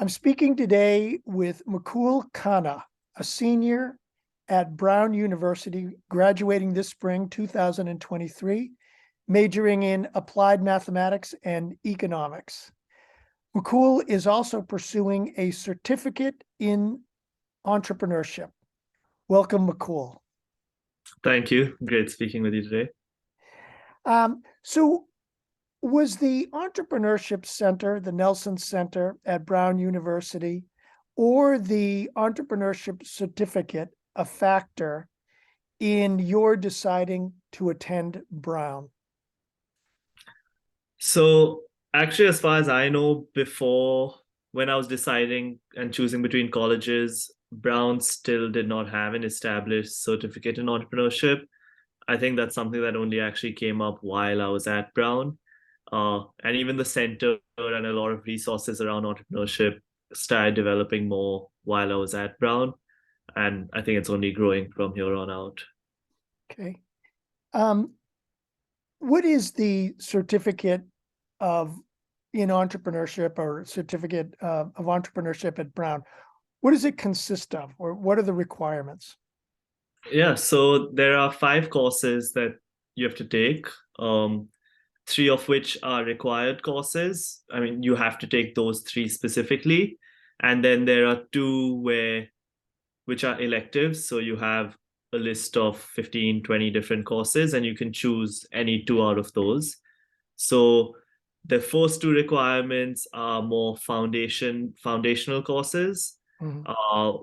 I'm speaking today with Mukul Khanna, a senior at Brown University, graduating this spring 2023, majoring in applied mathematics and economics. Mukul is also pursuing a certificate in entrepreneurship. Welcome, Mukul. Thank you. Great speaking with you today. So was the Entrepreneurship Center, the Nelson Center at Brown University, or the Entrepreneurship Certificate a factor in your deciding to attend Brown? So actually, as far as I know, before when I was deciding and choosing between colleges, Brown still did not have an established certificate in entrepreneurship. I think that's something that only actually came up while I was at Brown. And even the center and a lot of resources around entrepreneurship started developing more while I was at Brown. And I think it's only growing from here on out. Okay. What is the certificate of in entrepreneurship or certificate of entrepreneurship at Brown? What does it consist of, or what are the requirements? Yeah, so there are 5 courses that you have to take, 3 of which are required courses. I mean, you have to take those 3 specifically. And then there are 2 which are electives. So you have a list of 15, 20 different courses, and you can choose any 2 out of those. So the first 2 requirements are more foundational courses,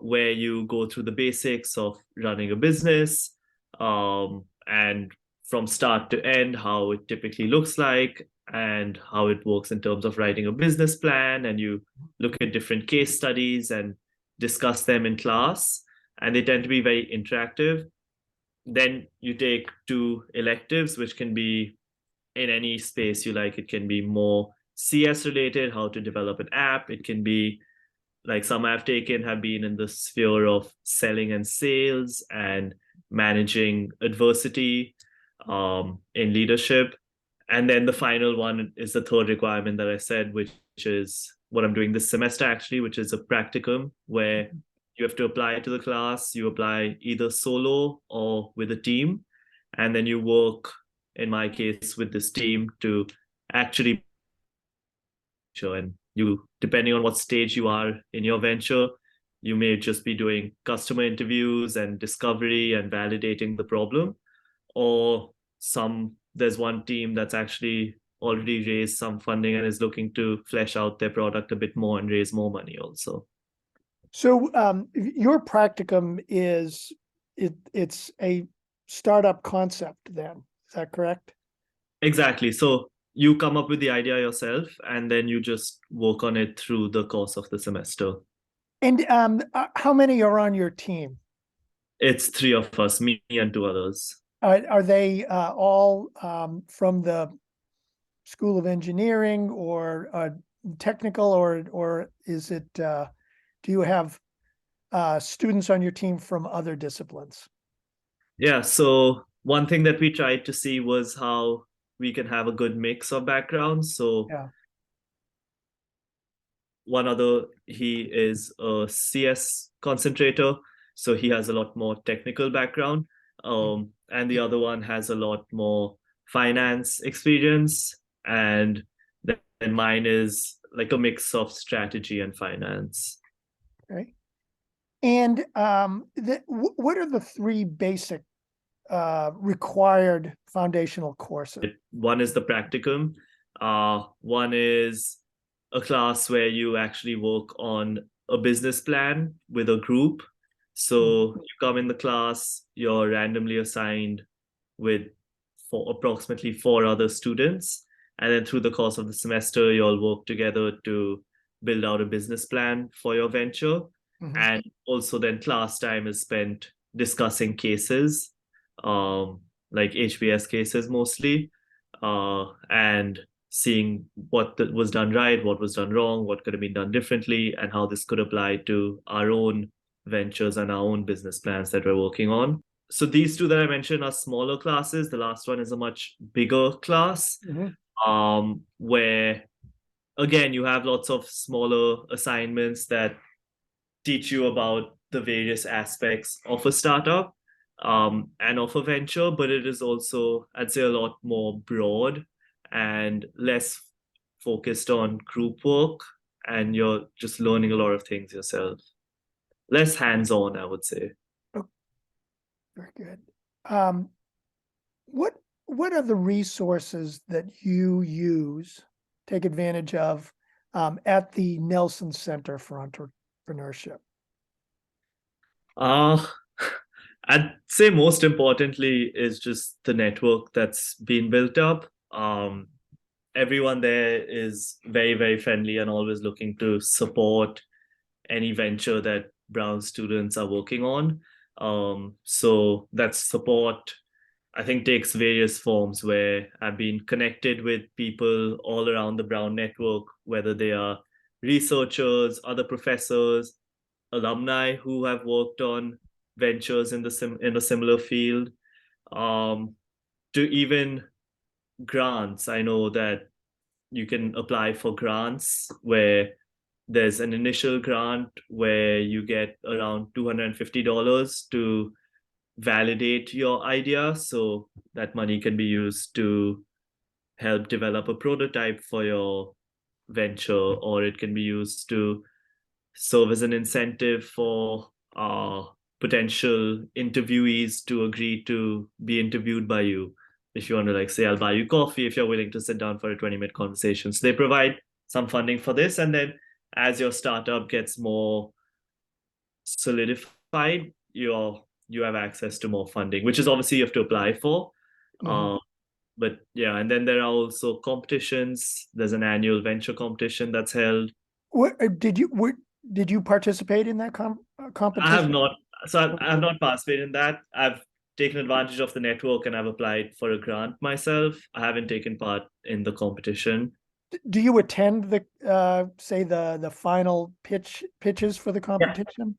where you go through the basics of running a business, and from start to end, how it typically looks like and how it works in terms of writing a business plan. And you look at different case studies and discuss them in class, and they tend to be very interactive. Then you take 2 electives, which can be in any space you like. It can be more CS related, how to develop an app. It can be like some I've taken have been in the sphere of selling and sales and managing adversity, in leadership. And then the final one is the third requirement that I said, which is what I'm doing this semester actually, which is a practicum where you have to apply to the class. You apply either solo or with a team, and then you work, in my case, with this team to actually show. And you, depending on what stage you are in your venture, you may just be doing customer interviews and discovery and validating the problem, or there's one team that's actually already raised some funding and is looking to flesh out their product a bit more and raise more money also. So your practicum it's a startup concept then, is that correct? Exactly. So you come up with the idea yourself, and then you just work on it through the course of the semester. And how many are on your team? It's 3 of us, me and 2 others. Are they all from the School of Engineering or technical, or is it? Do you have students on your team from other disciplines? Yeah. So one thing that we tried to see was how we can have a good mix of backgrounds. So Yeah. one other, he is a CS concentrator, so he has a lot more technical background. And the other one has a lot more finance experience, and then mine is like a mix of strategy and finance. Okay. And what are the 3 basic required foundational courses? One is the practicum. One is a class where you actually work on a business plan with a group. So you come in the class, you're randomly assigned with approximately 4 other students. And then through the course of the semester, you all work together to build out a business plan for your venture. And also then class time is spent discussing cases, like HBS cases mostly, and seeing what was done right, what was done wrong, what could have been done differently, and how this could apply to our own ventures and our own business plans that we're working on. So these 2 that I mentioned are smaller classes. The last one is a much bigger class, where again, you have lots of smaller assignments that teach you about the various aspects of a startup and of a venture, but it is also, I'd say, a lot more broad and less focused on group work, and you're just learning a lot of things yourself. Less hands-on, I would say. Oh, very good. Um, what what are the resources that you use, take advantage of, at the Nelson Center for Entrepreneurship? Uh, I'd say most importantly is just the network that's been built up. Everyone there is very, very friendly and always looking to support any venture that Brown students are working on. So that support, I think, takes various forms where I've been connected with people all around the Brown network, whether they are researchers, other professors, alumni who have worked on ventures in in a similar field, um, to even grants. I know that you can apply for grants where there's an initial grant where you get around $250 to validate your idea. So that money can be used to help develop a prototype for your venture, or it can be used to serve as an incentive for potential interviewees to agree to be interviewed by you. If you want to, like, say, I'll buy you coffee if you're willing to sit down for a 20-minute conversation. So they provide some funding for this. And then as your startup gets more solidified, you have access to more funding, which is obviously you have to apply for. Mhm. Uh, but yeah, and then there are also competitions. There's an annual venture competition that's held. Did you participate in that I have competition? not. So I have not participated in that. I've taken advantage of the network and I've applied for a grant myself. I haven't taken part in the competition. Do you attend the say the final pitches for the Yeah, competition?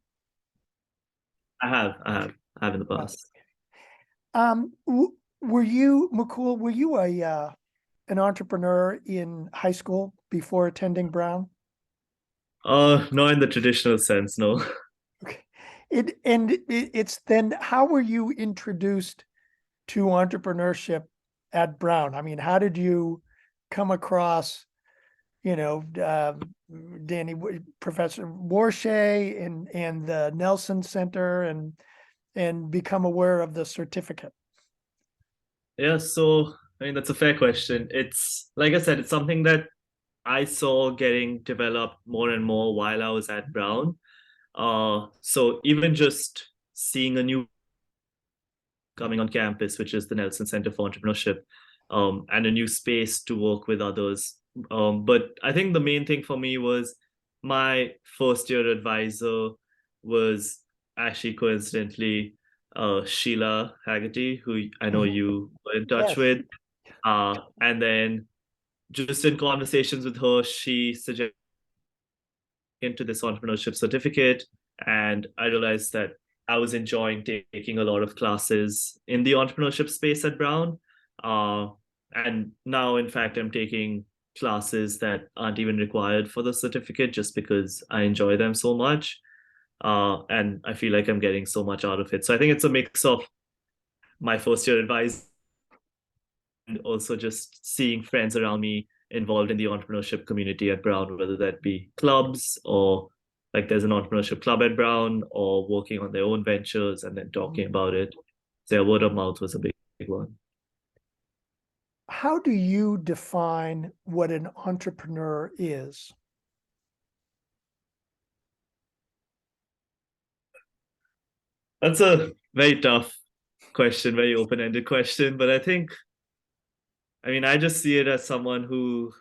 I have in the Oh. past. Were you, Mukul, were you a an entrepreneur in high school before attending Brown? Not in the traditional sense, no. Okay. It's then how were you introduced to entrepreneurship at Brown? I mean, how did you come across, you know, Danny, Professor Warshay and the Nelson Center and become aware of the certificate? Yeah, so I mean that's a fair question. It's like I said, it's something that I saw getting developed more and more while I was at Brown. So even just seeing a new coming on campus, which is the Nelson Center for Entrepreneurship, and a new space to work with others. But I think the main thing for me was my first year advisor was actually coincidentally Sheila Haggerty, who I know Mhm. you were in touch Yes. with. And then just in conversations with her, she suggested into this entrepreneurship certificate, and I realized that I was enjoying taking a lot of classes in the entrepreneurship space at Brown. Uh, and now, in fact, I'm taking classes that aren't even required for the certificate just because I enjoy them so much. And I feel like I'm getting so much out of it. So I think it's a mix of my first year advice and also just seeing friends around me involved in the entrepreneurship community at Brown, whether that be clubs or like there's an entrepreneurship club at Brown or working on their own ventures and then talking about it. So yeah, word of mouth was a big one. How do you define what an entrepreneur is? That's a very tough question, very open-ended question, but I think, I mean, I just see it as someone who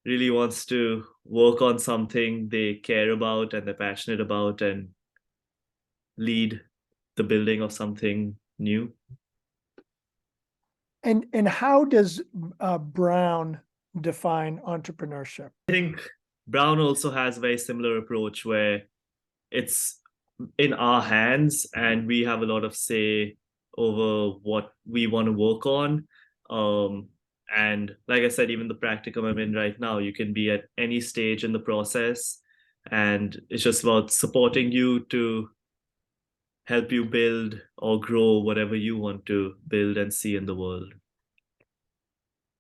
really wants to work on something they care about and they're passionate about and lead the building of something new. And how does Brown define entrepreneurship? I think Brown also has a very similar approach where it's in our hands and we have a lot of say over what we want to work on. Um, And like I said, even the practicum I'm in right now, you can be at any stage in the process. And it's just about supporting you to help you build or grow whatever you want to build and see in the world.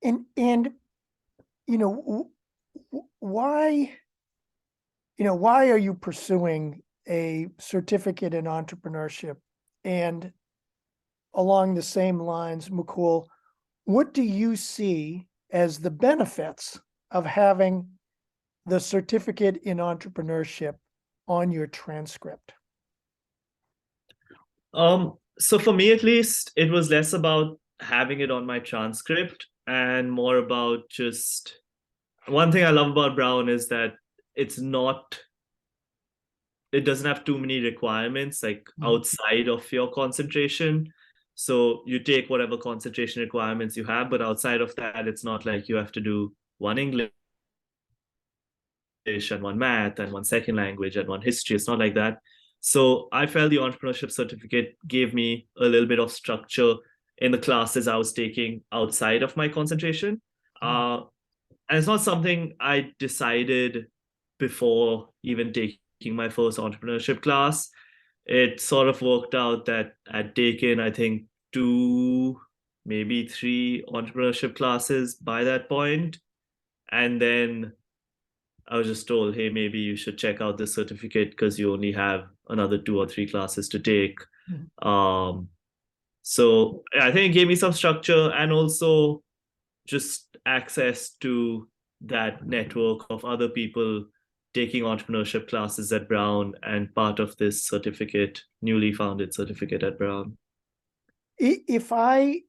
And you know, why, why are you pursuing a certificate in entrepreneurship? And along the same lines, Mukul, what do you see as the benefits of having the certificate in entrepreneurship on your transcript? So for me at least, it was less about having it on my transcript and more about just one thing I love about Brown is that it's not it doesn't have too many requirements like outside of your concentration. So you take whatever concentration requirements you have, but outside of that, it's not like you have to do one English and one math and one second language and one history. It's not like that. So I felt the entrepreneurship certificate gave me a little bit of structure in the classes I was taking outside of my concentration. And it's not something I decided before even taking my first entrepreneurship class. It sort of worked out that I'd taken, I think, two, maybe three entrepreneurship classes by that point. And then I was just told, hey, maybe you should check out this certificate because you only have another two or three classes to take. Um, so I think it gave me some structure and also just access to that network of other people taking entrepreneurship classes at Brown and part of this certificate, newly founded certificate at Brown. If I,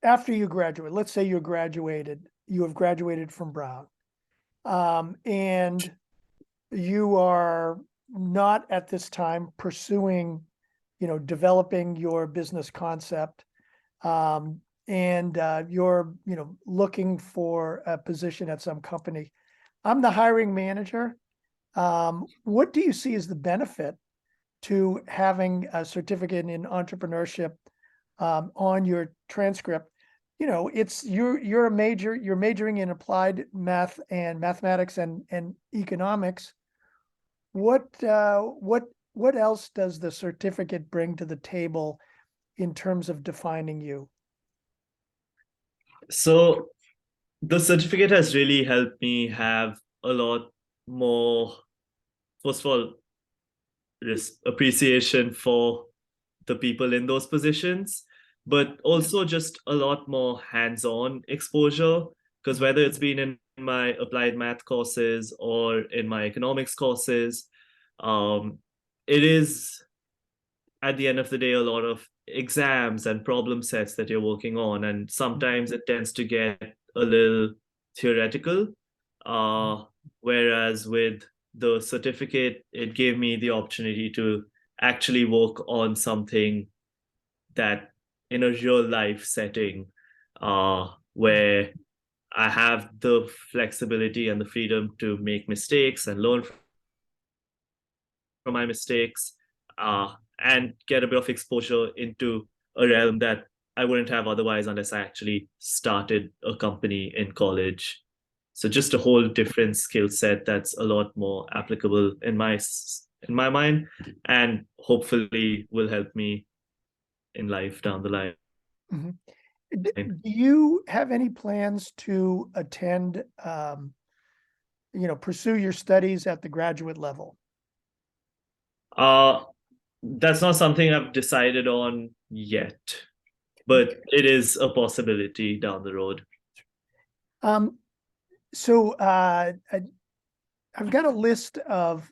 after you graduate, let's say you have graduated from Brown, and you are not at this time pursuing, developing your business concept, and you're, looking for a position at some company. I'm the hiring manager. What do you see as the benefit to having a certificate in entrepreneurship on your transcript? It's you're majoring in applied math and mathematics and economics. What else does the certificate bring to the table in terms of defining you? So the certificate has really helped me have a lot more, first of all, appreciation for the people in those positions, but also just a lot more hands-on exposure. Because whether it's been in my applied math courses or in my economics courses, it is at the end of the day a lot of exams and problem sets that you're working on, and sometimes it tends to get a little theoretical. Uh, Whereas with the certificate, it gave me the opportunity to actually work on something that in a real life setting, where I have the flexibility and the freedom to make mistakes and learn from my mistakes, and get a bit of exposure into a realm that I wouldn't have otherwise unless I actually started a company in college. So just a whole different skill set that's a lot more applicable in my mind, and hopefully will help me in life down the line. Mhm. Do you have any plans to attend, pursue your studies at the graduate level? Uh, that's not something I've decided on yet, but it is a possibility down the road. So I've got a list of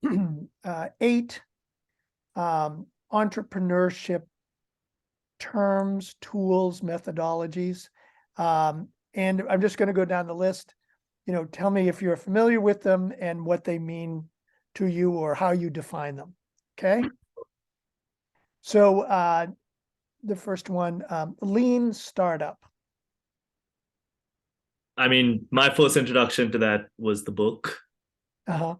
8 entrepreneurship terms, tools, methodologies. And I'm just going to go down the list. Tell me if you're familiar with them and what they mean to you or how you define them. Okay. So the first one, lean startup. I mean, my first introduction to that was the book. Uh-huh.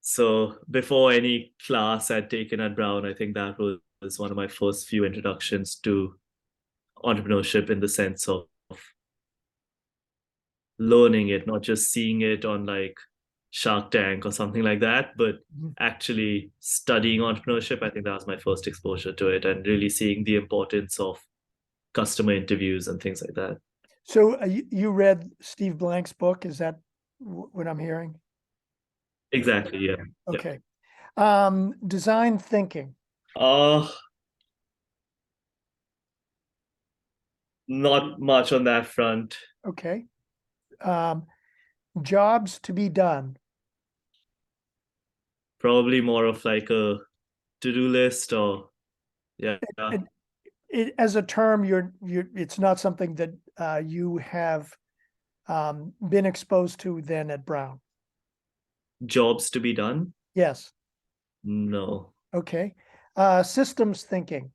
So before any class I'd taken at Brown, I think that was one of my first few introductions to entrepreneurship in the sense of learning it, not just seeing it on like Shark Tank or something like that, but Mhm. actually studying entrepreneurship. I think that was my first exposure to it, and really seeing the importance of customer interviews and things like that. So you read Steve Blank's book? Is that what I'm hearing? Exactly, yeah. Yeah. Okay. Design thinking. Uh Not much on that front. Okay. Um, jobs to be done. Probably more of like a to-do list or yeah. It, as a term, it's not something that you have been exposed to then at Brown. Jobs to be done? Yes. No. Okay. Systems thinking.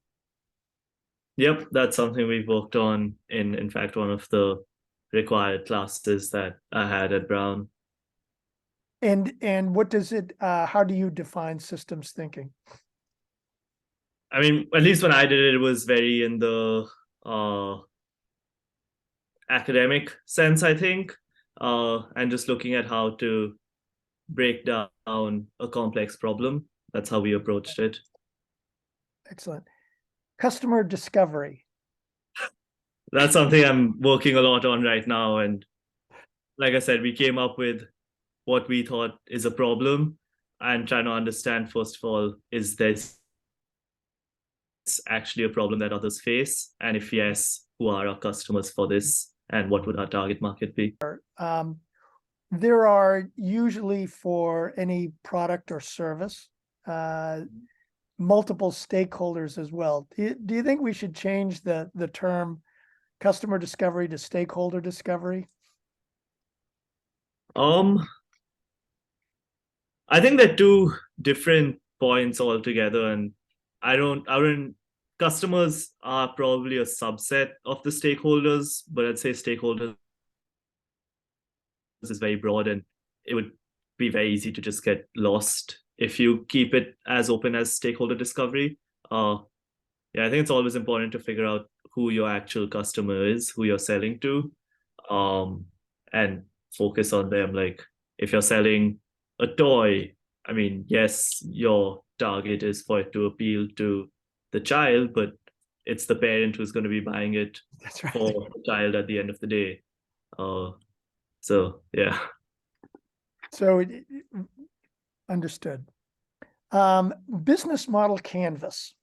Yep, that's something we've worked on in fact one of the required classes that I had at Brown. And what does it, how do you define systems thinking? I mean, at least when I did it, it was very in the uh academic sense, I think. And just looking at how to break down a complex problem. That's how we approached it. Excellent. Customer discovery. That's something I'm working a lot on right now. And like I said, we came up with what we thought is a problem and trying to understand, first of all, is this actually a problem that others face? And if yes, who are our customers for this? And what would our target market be? Um, there are usually for any product or service, uh, multiple stakeholders as well. Do you think we should change the term customer discovery to stakeholder discovery? Um, I think they're two different points altogether, and I wouldn't. Customers are probably a subset of the stakeholders, but I'd say stakeholders is very broad, and it would be very easy to just get lost if you keep it as open as stakeholder discovery. Uh, yeah, I think it's always important to figure out who your actual customer is, who you're selling to, um, and focus on them. Like if you're selling a toy, I mean, yes, your target is for it to appeal to the child, but it's the parent who's going to be buying it That's right. for the child at the end of the day. So yeah. So understood. Business model canvas.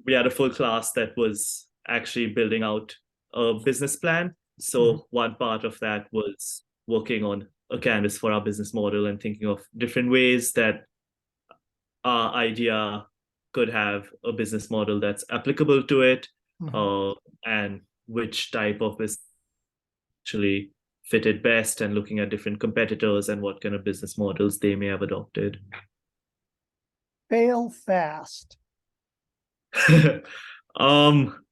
We had a full class that was actually building out a business plan. So Mhm. one part of that was working on a canvas for our business model and thinking of different ways that our idea could have a business model that's applicable to it, Mhm. uh, and which type of business actually fitted best, and looking at different competitors and what kind of business models they may have adopted. Fail fast. um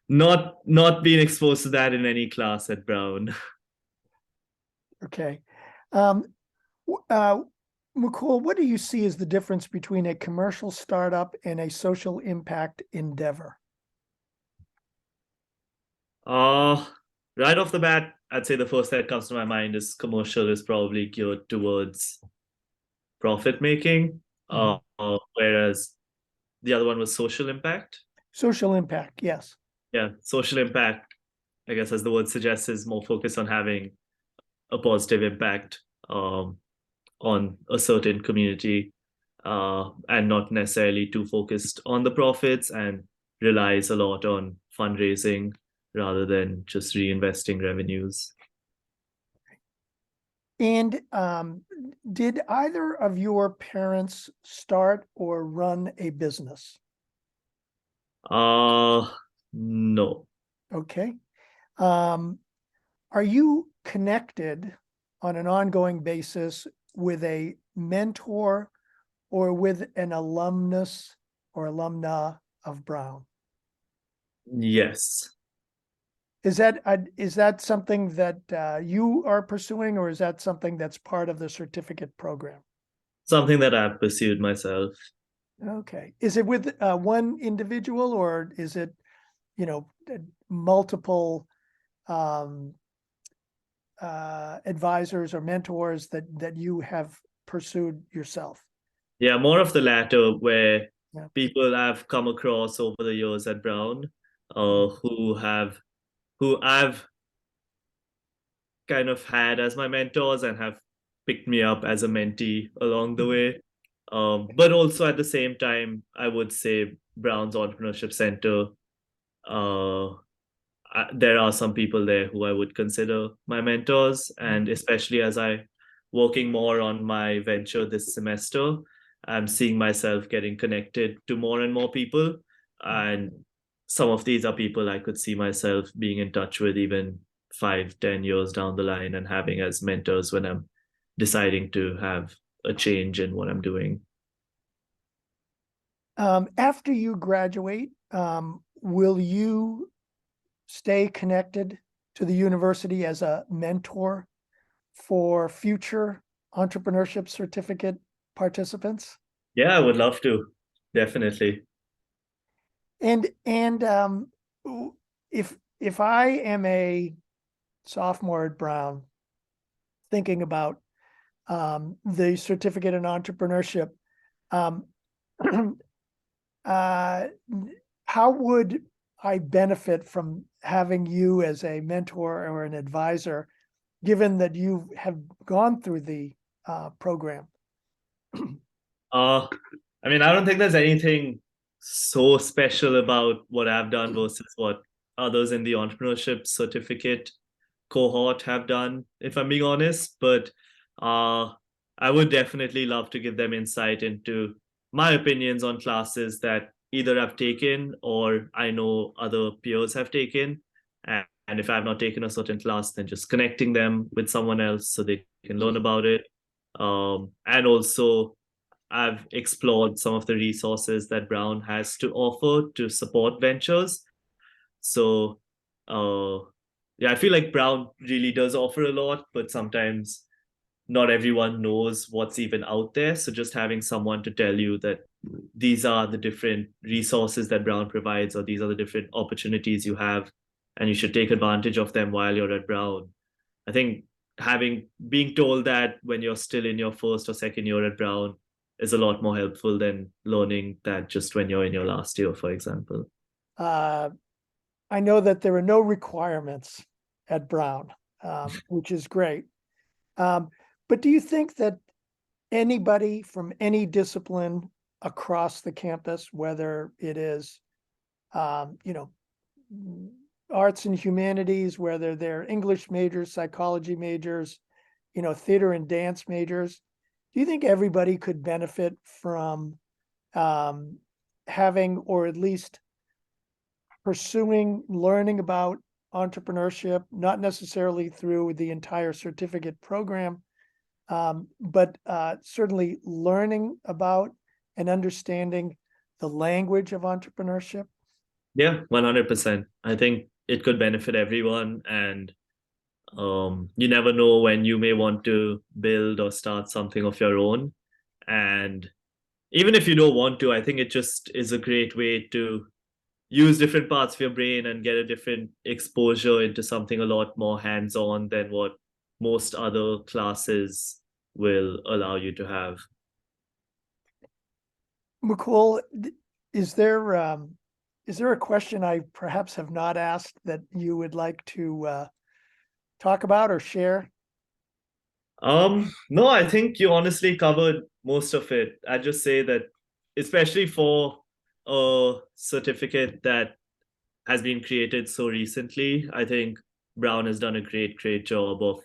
not being exposed to that in any class at Brown. Okay. Um, uh, Mukul, what do you see as the difference between a commercial startup and a social impact endeavor? Uh right off the bat, I'd say the first that comes to my mind is commercial is probably geared towards profit making, Mhm. whereas the other one was social impact. Social impact, yes. Yeah, social impact, I guess, as the word suggests, is more focused on having a positive impact on a certain community, and not necessarily too focused on the profits, and relies a lot on fundraising rather than just reinvesting revenues. And did either of your parents start or run a business? Uh, no. Okay. Um, are you connected on an ongoing basis with a mentor or with an alumnus or alumna of Brown? Yes. Is that something that you are pursuing, or is that something that's part of the certificate program? Something that I've pursued myself. Okay. Is it with one individual, or is it, multiple um, advisors or mentors that you have pursued yourself? Yeah, more of the latter, where Yeah. people I've come across over the years at Brown, who I've kind of had as my mentors and have picked me up as a mentee along the way. But also at the same time, I would say Brown's Entrepreneurship Center, uh, there are some people there who I would consider my mentors, and especially as I working more on my venture this semester, I'm seeing myself getting connected to more and more people, and some of these are people I could see myself being in touch with even 5, 10 years down the line and having as mentors when I'm deciding to have a change in what I'm doing. After you graduate, will you stay connected to the university as a mentor for future entrepreneurship certificate participants? Yeah, I would love to, definitely. And if I am a sophomore at Brown thinking about the certificate in entrepreneurship, um, uh, how would I benefit from having you as a mentor or an advisor, given that you have gone through the program? Uh, I mean, I don't think there's anything so special about what I've done versus what others in the entrepreneurship certificate cohort have done, if I'm being honest. But uh, I would definitely love to give them insight into my opinions on classes that either I've taken or I know other peers have taken. And if I've not taken a certain class, then just connecting them with someone else so they can learn about it. And also, I've explored some of the resources that Brown has to offer to support ventures. So, uh, yeah, I feel like Brown really does offer a lot, but sometimes not everyone knows what's even out there. So, just having someone to tell you that these are the different resources that Brown provides, or these are the different opportunities you have, and you should take advantage of them while you're at Brown. I think having being told that when you're still in your first or second year at Brown is a lot more helpful than learning that just when you're in your last year, for example. Uh, I know that there are no requirements at Brown, which is great. Um, but do you think that anybody from any discipline across the campus, whether it is, you know, arts and humanities, whether they're English majors, psychology majors, you know, theater and dance majors, do you think everybody could benefit from um, having, or at least pursuing, learning about entrepreneurship, not necessarily through the entire certificate program, but certainly learning about and understanding the language of entrepreneurship? Yeah, 100%. I think it could benefit everyone. And you never know when you may want to build or start something of your own. And even if you don't want to, I think it just is a great way to use different parts of your brain and get a different exposure into something a lot more hands-on than what most other classes will allow you to have. Mukul, is there is there a question I perhaps have not asked that you would like to talk about or share? No, I think you honestly covered most of it. I just say that, especially for a certificate that has been created so recently, I think Brown has done a great job of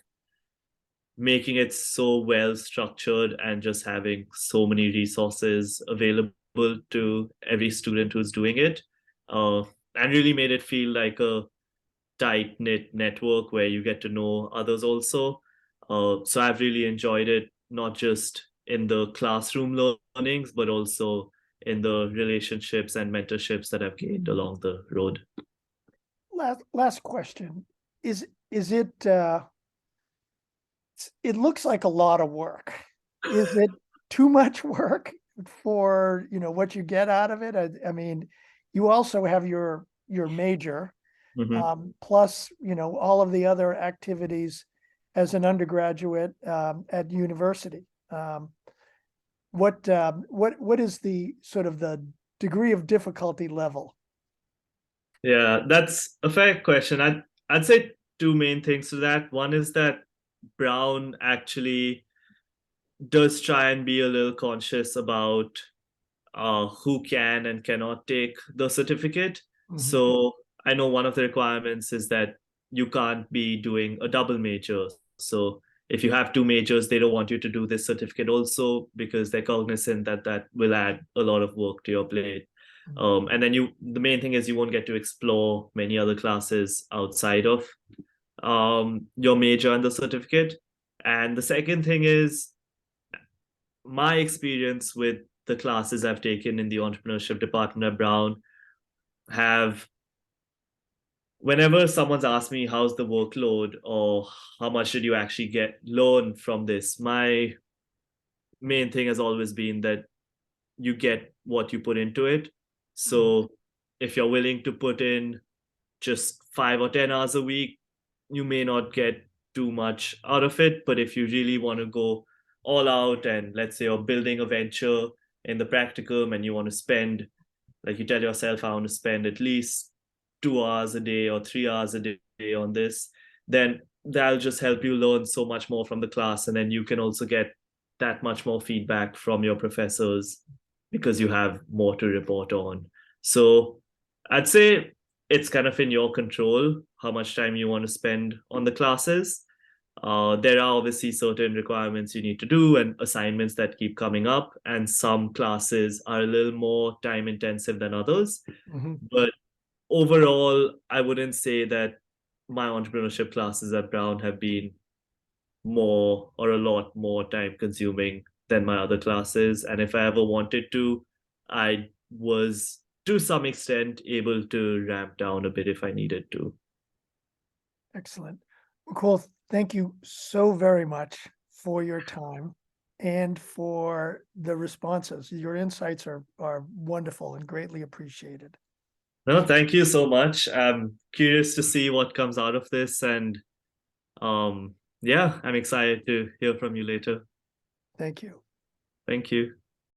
making it so well structured and just having so many resources available to every student who's doing it, uh, and really made it feel like a tight knit network where you get to know others also. So I've really enjoyed it, not just in the classroom learnings, but also in the relationships and mentorships that I've gained along the road. Last question. Is it it looks like a lot of work. Is it too much work for, you know, what you get out of it? I mean, you also have your major, Mhm. plus, you know, all of the other activities as an undergraduate at university. What is the sort of the degree of difficulty level? Yeah, that's a fair question. I'd say two main things to that. One is that Brown actually does try and be a little conscious about who can and cannot take the certificate. Mhm. So I know one of the requirements is that you can't be doing a double major. So if you have two majors, they don't want you to do this certificate also because they're cognizant that that will add a lot of work to your plate. And then the main thing is you won't get to explore many other classes outside of your major and the certificate. And the second thing is my experience with the classes I've taken in the entrepreneurship department at Brown have, whenever someone's asked me how's the workload or how much did you actually get learn from this, my main thing has always been that you get what you put into it. So if you're willing to put in just 5 or 10 hours a week, you may not get too much out of it. But if you really want to go all out and let's say you're building a venture in the practicum and you want to spend, like you tell yourself, I want to spend at least 2 hours a day or 3 hours a day on this, then that'll just help you learn so much more from the class. And then you can also get that much more feedback from your professors because you have more to report on. So I'd say it's kind of in your control how much time you want to spend on the classes. There are obviously certain requirements you need to do and assignments that keep coming up, and some classes are a little more time intensive than others. Mhm. But overall, I wouldn't say that my entrepreneurship classes at Brown have been more or a lot more time consuming than my other classes. And if I ever wanted to, I was to some extent able to ramp down a bit if I needed to. Excellent. Mukul, thank you so very much for your time and for the responses. Your insights are wonderful and greatly appreciated. No, thank you so much. I'm curious to see what comes out of this, and yeah, I'm excited to hear from you later. Thank you. Thank you.